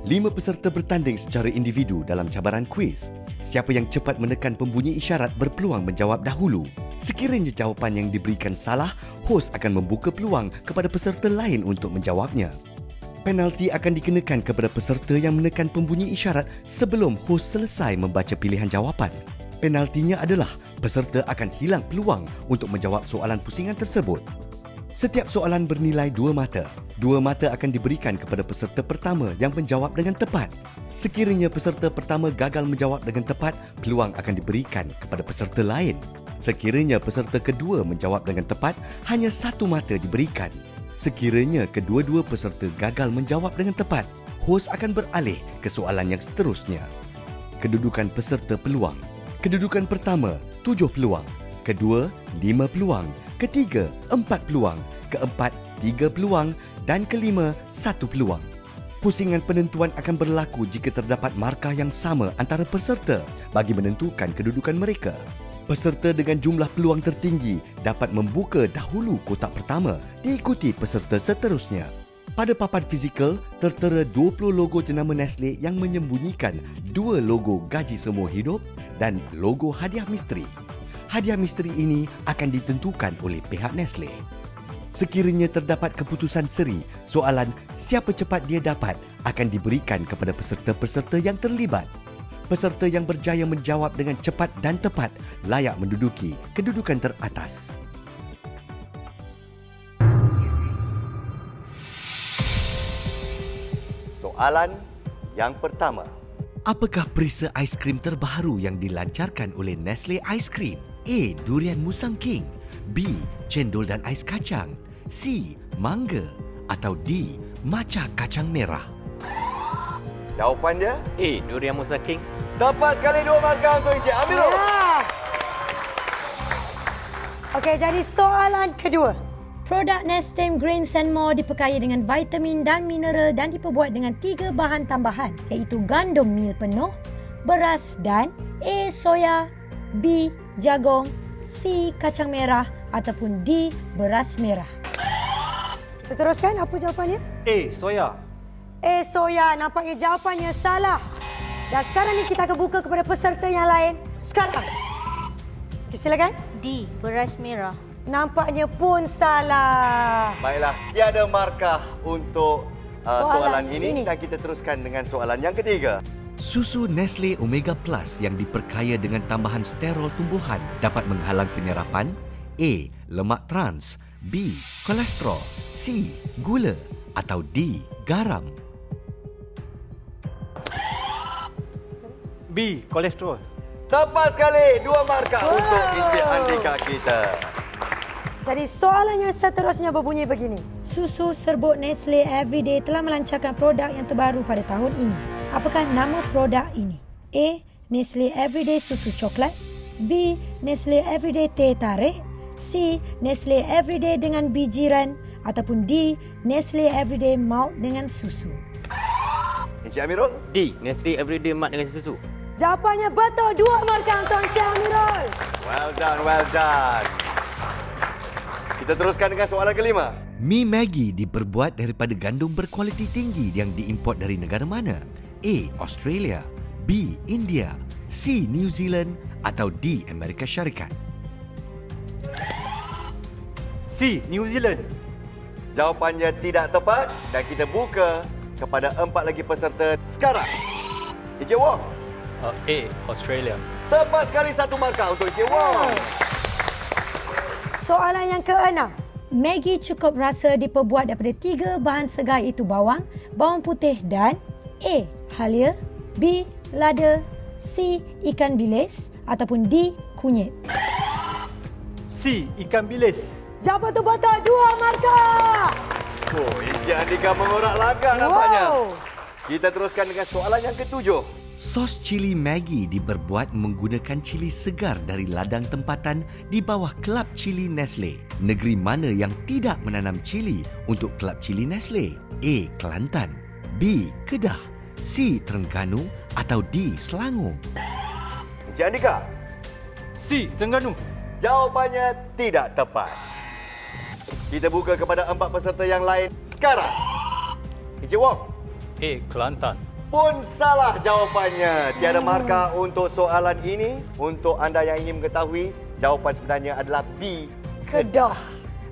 5 peserta bertanding secara individu dalam cabaran kuis. Siapa yang cepat menekan pembunyi isyarat berpeluang menjawab dahulu. Sekiranya jawapan yang diberikan salah, hos akan membuka peluang kepada peserta lain untuk menjawabnya. Penalti akan dikenakan kepada peserta yang menekan pembunyi isyarat sebelum hos selesai membaca pilihan jawapan. Penaltinya adalah peserta akan hilang peluang untuk menjawab soalan pusingan tersebut. Setiap soalan bernilai 2 mata. 2 mata akan diberikan kepada peserta pertama yang menjawab dengan tepat. Sekiranya peserta pertama gagal menjawab dengan tepat, peluang akan diberikan kepada peserta lain. Sekiranya peserta kedua menjawab dengan tepat, hanya 1 mata diberikan. Sekiranya kedua-dua peserta gagal menjawab dengan tepat, hos akan beralih ke soalan yang seterusnya. Kedudukan peserta peluang. Kedudukan pertama, 7 peluang. Kedua, 5 peluang. Ketiga, 4 peluang. Keempat, 3 peluang. Dan kelima, 1 peluang. Pusingan penentuan akan berlaku jika terdapat markah yang sama antara peserta bagi menentukan kedudukan mereka. Peserta dengan jumlah peluang tertinggi dapat membuka dahulu kotak pertama, diikuti peserta seterusnya. Pada papan fizikal, tertera 20 logo jenama Nestle yang menyembunyikan 2 logo gaji semua hidup dan logo hadiah misteri. Hadiah misteri ini akan ditentukan oleh pihak Nestle. Sekiranya terdapat keputusan seri, soalan siapa cepat dia dapat akan diberikan kepada peserta-peserta yang terlibat. Peserta yang berjaya menjawab dengan cepat dan tepat layak menduduki kedudukan teratas. Soalan yang pertama. Apakah perisa aiskrim terbaru yang dilancarkan oleh Nestle Ice Cream? A. Durian Musang King, B. Cendol dan ais kacang, C. Mangga atau D. Matcha kacang merah? Jawapan dia? A. Durian Musang King. Tepat sekali 2 markah untuk Encik Amirul. Okey, jadi soalan kedua. Produk Nestem Grains and More diperkaya dengan vitamin dan mineral dan diperbuat dengan 3 bahan tambahan iaitu gandum mil penuh, beras dan A. Soya, B. Jagung, C. Kacang merah ataupun D. Beras merah. Kita teruskan, apa jawapannya? A. Soya. A. Soya, nampaknya jawapannya salah. Dan sekarang ni kita akan buka kepada peserta yang lain. Sekarang. Silakan. D. Beras merah. Nampaknya pun salah. Baiklah, tiada markah untuk soalan ini dan kita teruskan dengan soalan yang ketiga. Susu Nestle Omega Plus yang diperkaya dengan tambahan sterol tumbuhan dapat menghalang penyerapan A. Lemak trans, B. Kolesterol, C. Gula atau D. Garam? B. Kolesterol. Tepat sekali, 2 markah untuk Encik Andika kita. Jadi soalan yang seterusnya berbunyi begini. Susu serbuk Nestle Everyday telah melancarkan produk yang terbaru pada tahun ini. Apakah nama produk ini? A. Nestle Everyday Susu Coklat, B. Nestle Everyday Teh Tarik, C. Nestle Everyday dengan bijiran ataupun D. Nestle Everyday Malt dengan susu. Encik Amirul? D. Nestle Everyday Malt dengan susu. Jawapannya betul. 2 markah untuk Encik Amirul. Well done, well done. Kita teruskan dengan soalan kelima. Mi Maggi diperbuat daripada gandum berkualiti tinggi yang diimport dari negara mana? A. Australia, B. India, C. New Zealand atau D. Amerika Syarikat? C. New Zealand. Jawapannya tidak tepat dan kita buka kepada 4 lagi peserta sekarang. Encik Wong. A. Australia. Tepat sekali 1 markah untuk Encik Wong. Soalan yang ke-6. Maggi cukup rasa diperbuat daripada 3 bahan segar iaitu bawang, bawang putih dan A. Halia, B. Lada, C. Ikan bilis ataupun D. Kunyit. C. Ikan bilis. Jawapan tu betul. 2 markah. Oh, Encik Andika mengorak langkah nampaknya. Kita teruskan dengan soalan yang ke-7. Sos cili Maggi diperbuat menggunakan cili segar dari ladang tempatan di bawah Kelab Cili Nestle. Negeri mana yang tidak menanam cili untuk Kelab Cili Nestle? A. Kelantan, B. Kedah, C. Terengganu atau D. Selangor? Encik Andika. C. Terengganu. Jawapannya tidak tepat. Kita buka kepada 4 peserta yang lain sekarang. Encik Wong. A. Kelantan. Pun salah jawapannya. Tiada markah untuk soalan ini. Untuk anda yang ingin mengetahui, jawapan sebenarnya adalah B. Kedah.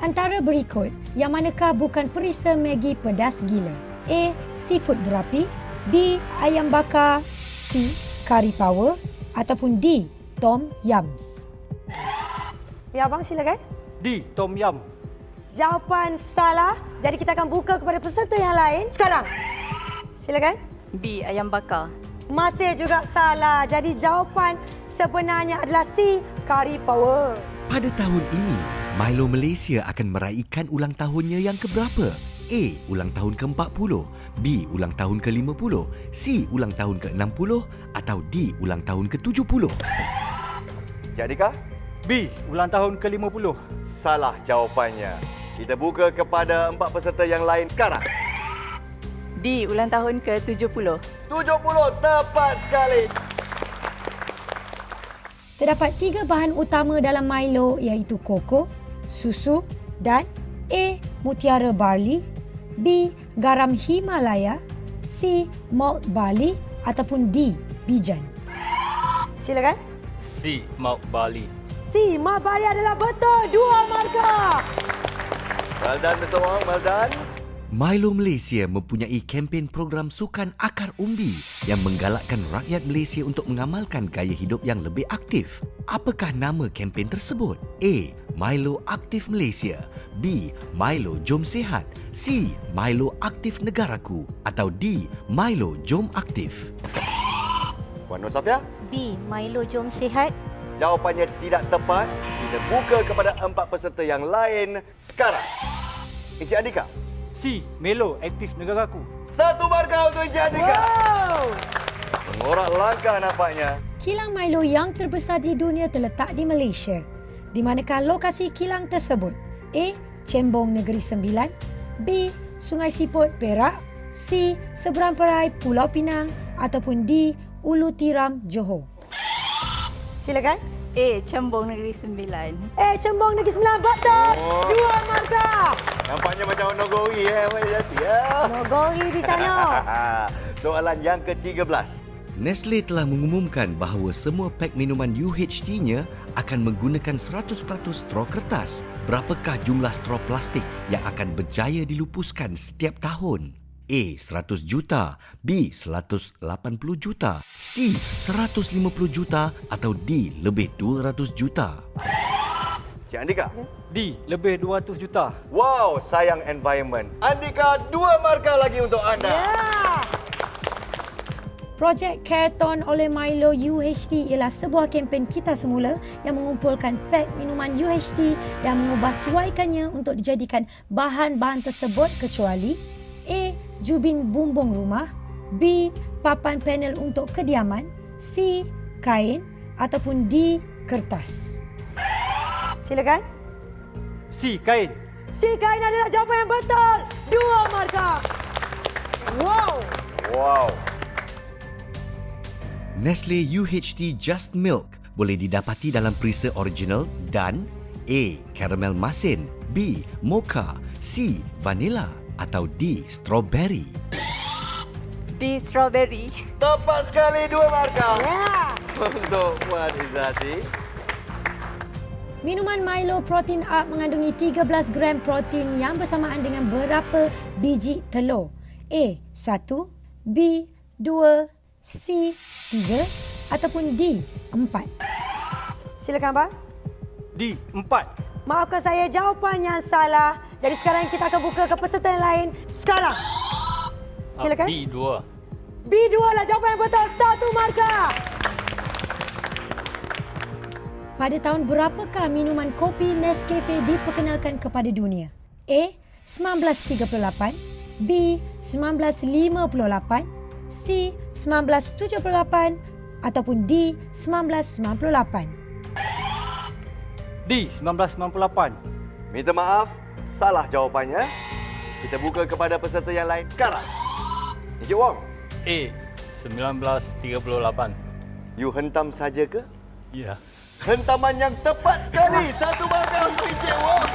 Antara berikut, yang manakah bukan perisa Maggi pedas gila? A. Seafood berapi, B. Ayam bakar, C. Kari power ataupun D. Tom Yums. Ya, abang silakan. D. Tom Yum. Jawapan salah. Jadi kita akan buka kepada peserta yang lain sekarang. Silakan. B. Ayam bakar. Masih juga salah. Jadi jawapan sebenarnya adalah C. Kari power. Pada tahun ini, Milo Malaysia akan meraihkan ulang tahunnya yang keberapa? A. Ulang tahun ke-40, B. Ulang tahun ke-50, C. Ulang tahun ke-60 atau D. Ulang tahun ke-70? Jadikah? B. Ulang tahun ke-50. Salah jawapannya. Kita buka kepada 4 peserta yang lain sekarang. D. Ulang tahun ke-70. 70 tepat sekali. Terdapat 3 bahan utama dalam Milo iaitu koko, susu dan A. Mutiara barley, B. garam Himalaya, C. malt barley ataupun D. bijan? Silakan. C. malt barley. C. malt barley adalah betul. 2 markah. Well done, Mr. Wong. Well done. Milo Malaysia mempunyai kempen program sukan akar umbi yang menggalakkan rakyat Malaysia untuk mengamalkan gaya hidup yang lebih aktif. Apakah nama kempen tersebut? A. Milo Aktif Malaysia, B. Milo Jom Sihat, C. Milo Aktif Negaraku atau D. Milo Jom Aktif. Puan Nur Safia? B. Milo Jom Sihat. Jawapannya tidak tepat. Kita buka kepada 4 peserta yang lain sekarang. Encik Andika? C. Milo Aktif Negaraku. 1 markah untuk Encik Andika. Wow. Mengorak langkah nampaknya. Kilang Milo yang terbesar di dunia terletak di Malaysia. Di manakah lokasi kilang tersebut? A. Cembong Negeri Sembilan, B. Sungai Siput, Perak, C. Seberang Perai, Pulau Pinang ataupun D. Ulu Tiram, Johor. Silakan. A. Cembong Negeri Sembilan. A. Cembong Negeri Sembilan, betul. 2 markah. Nampaknya macam Nogori Wan Jati ya. Nogori di sana. Soalan yang ke-13. Nestle telah mengumumkan bahawa semua pak minuman UHT-nya akan menggunakan 100% straw kertas. Berapakah jumlah straw plastik yang akan berjaya dilupuskan setiap tahun? A. 100 juta, B. 180 juta, C. 150 juta atau D. Lebih 200 juta. Cik Andika? D. Lebih 200 juta. Wow, sayang environment. Andika, 2 markah lagi untuk anda. Yeah. Projek Careton oleh Milo UHT ialah sebuah kempen kita semula yang mengumpulkan pak minuman UHT dan mengubah suaikannya untuk dijadikan bahan-bahan tersebut kecuali A. Jubin bumbung rumah, B. Papan panel untuk kediaman, C. Kain ataupun D. Kertas. Silakan. C. Kain. C. Kain adalah jawapan yang betul. 2 markah. Wow. Wow. Nestle UHT Just Milk boleh didapati dalam perisa original dan A. Karamel masin, B. Mocha, C. Vanilla atau D. Strawberry. D. Strawberry. Tepat sekali 2 markah. Yeah. Untuk Puan Izzati. Minuman Milo Protein Up mengandungi 13 gram protein yang bersamaan dengan berapa biji telur? A. 1, B. 2, C. 3 ataupun D. 4. Silakan, Abang. D. 4. Maafkan saya, jawapannya salah. Jadi sekarang kita akan buka ke peserta yang lain. Sekarang. Silakan. B. 2. B2 lah jawapan yang betul. 1 markah. Pada tahun berapakah minuman kopi Nescafe diperkenalkan kepada dunia? A. 1938, B. 1958, C. 1978 ataupun D. 1998. D. 1998. Minta maaf, salah jawapannya. Kita buka kepada peserta yang lain sekarang. Encik Wong. A. 1938. You hentam saja ke? Ya. Hentaman yang tepat sekali. 1 markah untuk Encik Wong.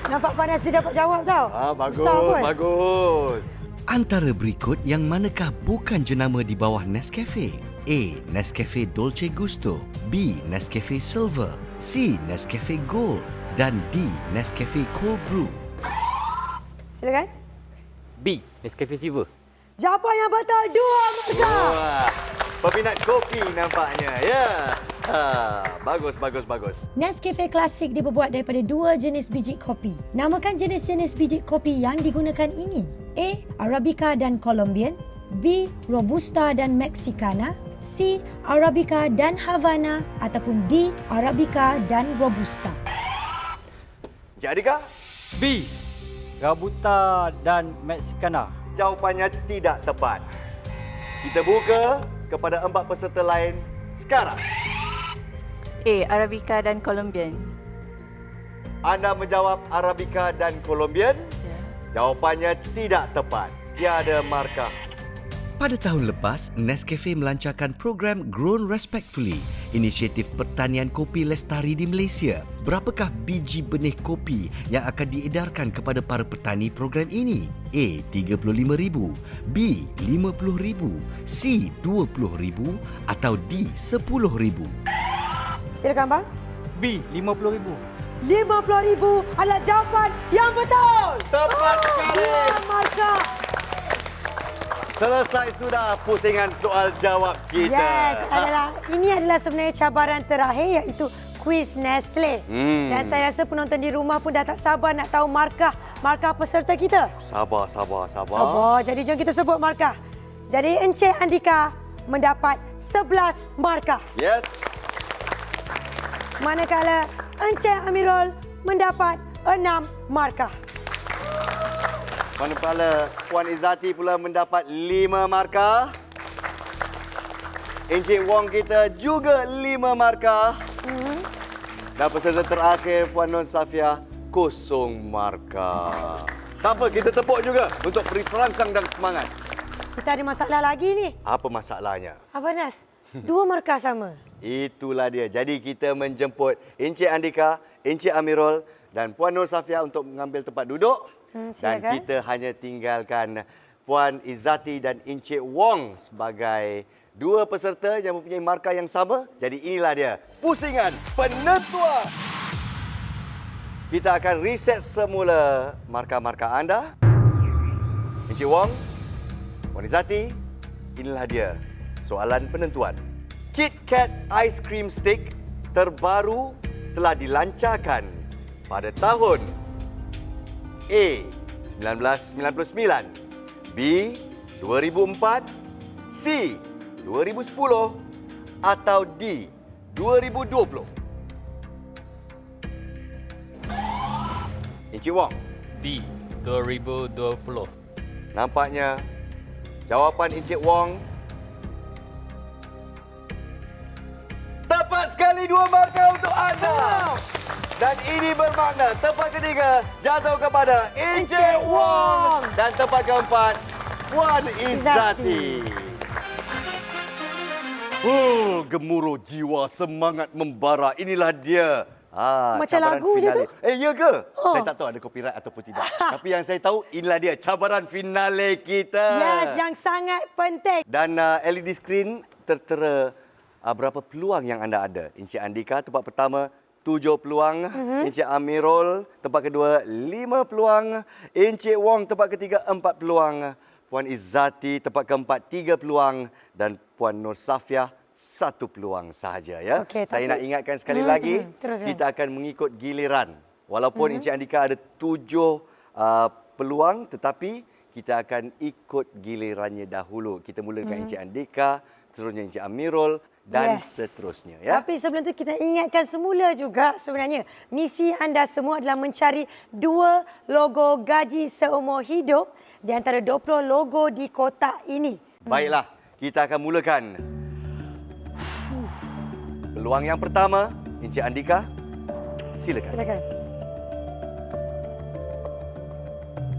Nampak panas dia dapat jawab tau. Bagus, Susah pun. bagus. Antara berikut yang manakah bukan jenama di bawah Nescafe? A. Nescafe Dolce Gusto, B. Nescafe Silver, C. Nescafe Gold dan D. Nescafe Cold Brew. Silakan. B. Nescafe Silver. Jawapan yang betul. 2 markah. Wah, peminat kopi nampaknya. Ya. Bagus, bagus, bagus. Nescafe Classic diperbuat daripada 2 jenis biji kopi. Namakan jenis-jenis biji kopi yang digunakan ini. A. Arabica dan Colombian, B. Robusta dan Mexicana, C. Arabica dan Havana ataupun D. Arabica dan Robusta. Encik Andika? B. Robusta dan Mexicana. Jawapannya tidak tepat. Kita buka kepada 4 peserta lain sekarang. A. Arabica dan Colombian. Anda menjawab Arabica dan Colombian. Jawapannya tidak tepat. Tiada markah. Pada tahun lepas, Nescafe melancarkan program Grown Respectfully, inisiatif pertanian kopi lestari di Malaysia. Berapakah biji benih kopi yang akan diedarkan kepada para petani program ini? A. 35,000, B. 50,000, C. 20,000 atau D. 10,000? Silakan bang. B. 50,000. 50,000 adalah jawapan yang betul. Tepat sekali. 2 markah. Selesai sudah pusingan soal jawab kita. Yes, ini adalah sebenarnya cabaran terakhir iaitu kuis Nestle. Dan saya rasa penonton di rumah pun dah tak sabar nak tahu markah peserta kita. Sabar. Jadi jom kita sebut markah. Jadi Encik Andika mendapat 11 markah. Yes. Manakala Encik Amirul mendapat 6 markah. Manakala Puan Izzati pula mendapat 5 markah. Encik Wong kita juga 5 markah. Dan peserta terakhir Puan Nur Safia 0 markah. Tak apa, kita tepuk juga untuk beri perangsang dan semangat. Kita ada masalah lagi ni. Apa masalahnya? Abang Nas, 2 markah sama. Itulah dia. Jadi kita menjemput Encik Andika, Encik Amirul dan Puan Nur Safia untuk mengambil tempat duduk. Dan kita hanya tinggalkan Puan Izzati dan Encik Wong sebagai 2 peserta yang mempunyai markah yang sama. Jadi inilah dia pusingan penentuan. Kita akan reset semula markah-markah anda. Encik Wong, Puan Izzati, inilah dia soalan penentuan. Kit Kat Ice Cream Stick terbaru telah dilancarkan pada tahun A. 1999, B. 2004, C. 2010 atau D. 2020. Encik Wong. B. 2020. Nampaknya jawapan Encik Wong tepat sekali, 2 markah untuk anda. Dan ini bermakna tempat ketiga jatuh kepada Encik Wong dan tempat keempat Puan Izzati. Gemuruh jiwa, semangat membara. Inilah dia. Macam lagu je tu. Ya ke? Saya tak tahu ada copyright ataupun tidak. Tapi yang saya tahu, inilah dia cabaran finale kita. Yes, yang sangat penting. Dan LED screen tertera berapa peluang yang anda ada. Encik Andika tempat pertama 7 peluang, Encik Amirul tempat kedua 5 peluang, Encik Wong tempat ketiga 4 peluang, Puan Izzati tempat keempat 3 peluang dan Puan Nur Safia 1 peluang sahaja ya. Okay, saya nak ingatkan sekali lagi, kita akan mengikut giliran. Walaupun Encik Andika ada 7 peluang tetapi kita akan ikut gilirannya dahulu. Kita mula dengan Encik Andika, seterusnya Encik Amirul dan seterusnya ya. Tapi sebelum tu kita ingatkan semula juga sebenarnya misi anda semua adalah mencari 2 logo gaji seumur hidup di antara 20 logo di kotak ini. Baiklah, kita akan mulakan. Peluang yang pertama, Encik Andika, silakan.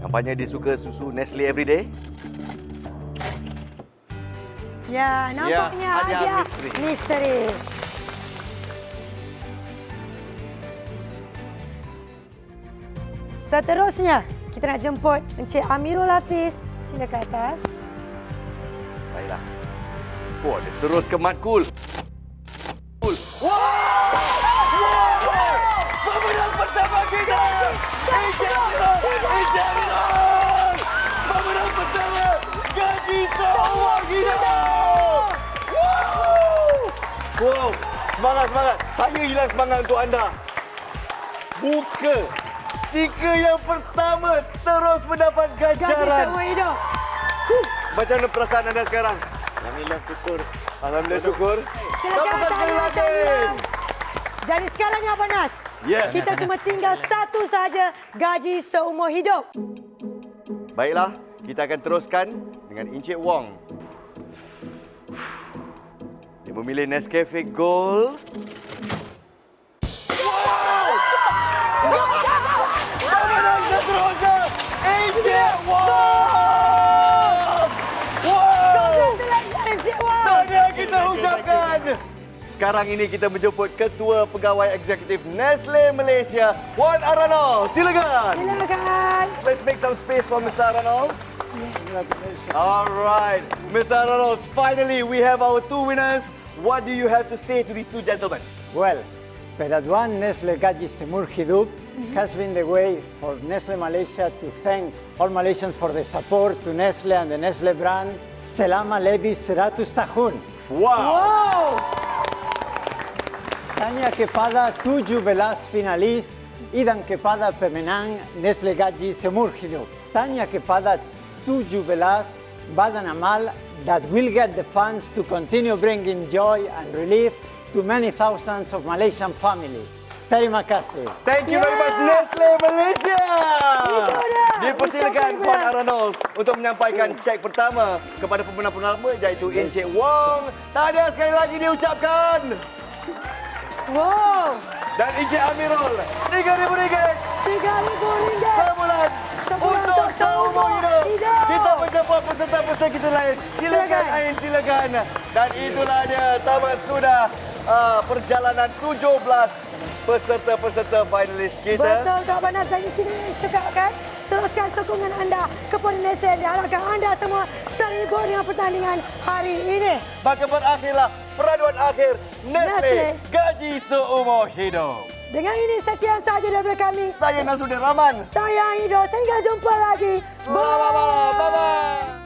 Nampaknya dia suka susu Nestle Everyday. Ya, nampaknya hadiah misteri. Seterusnya, kita nak jemput Encik Amirul Hafiz. Sila ke atas. Baiklah. Oh, dia terus ke Mat Cool. Pemenang pertama kita! Encik Amirul! Pemenang pertama gaji seumur hidup! Wow, semangat. Saya hilang semangat untuk anda. Buka stiker yang pertama terus mendapat ganjaran. Gaji seumur hidup. Macam mana perasaan anda sekarang? Alhamdulillah syukur. Alhamdulillah syukur. Silakan tanya. Jadi sekarang ni Abang Nas. Yes. Kita cuma tinggal 1 sahaja gaji seumur hidup. Baiklah, kita akan teruskan dengan Encik Wong. Dia memilih Nescafe Gold. Pemenang seterusnya, Encik Wong! Encik Wan. Tahniah kita ucapkan. Sekarang ini kita menjemput Ketua Pegawai Eksekutif Nestle Malaysia, Wan Aranol. Silakan. Silakan. Let's make some space for Mr. Aranol. All right, Mr. Aranol, finally we have our two winners. What do you have to say to these two gentlemen? Well, Peraduan Nestle Gaji Semur Hidup has been the way for Nestle Malaysia to thank all Malaysians for the support to Nestle and the Nestle brand selama lebih 100 tahun. Wow! Tanya kepada 17 finalis dan kepada pemenang Nestle Gaji Semur Hidup. Tanya kepada 17 badan amal that will get the funds to continue bringing joy and relief to many thousands of Malaysian families. Terima kasih. Thank you very much Nestle Malaysia. Dipersilakan Wan Aranol untuk menyampaikan cek pertama kepada pemenang pertama iaitu Encik Wong. Tahniah sekali lagi diucapkan. Wow. Dan Encik Amirul, RM3,000. Sebulan untuk seumur hidup. Kita menjemput peserta-peserta kita lain. Silakan Ain, silakan. Dan itulah dia, tamat sudah perjalanan 17 peserta-peserta finalis kita. Betul Kak Banas, dan kita cakapkan teruskan sokongan anda kepada Nestle. Diharapkan anda semua terhibur dengan pertandingan hari ini. Maka berakhirlah peraduan akhir Nestle Gaji Seumur Hidup. Dengan ini sekian sahaja daripada kami. Saya Nasruddin Rahman. Saya Ido. Sehingga jumpa lagi. Bye. Bye-bye.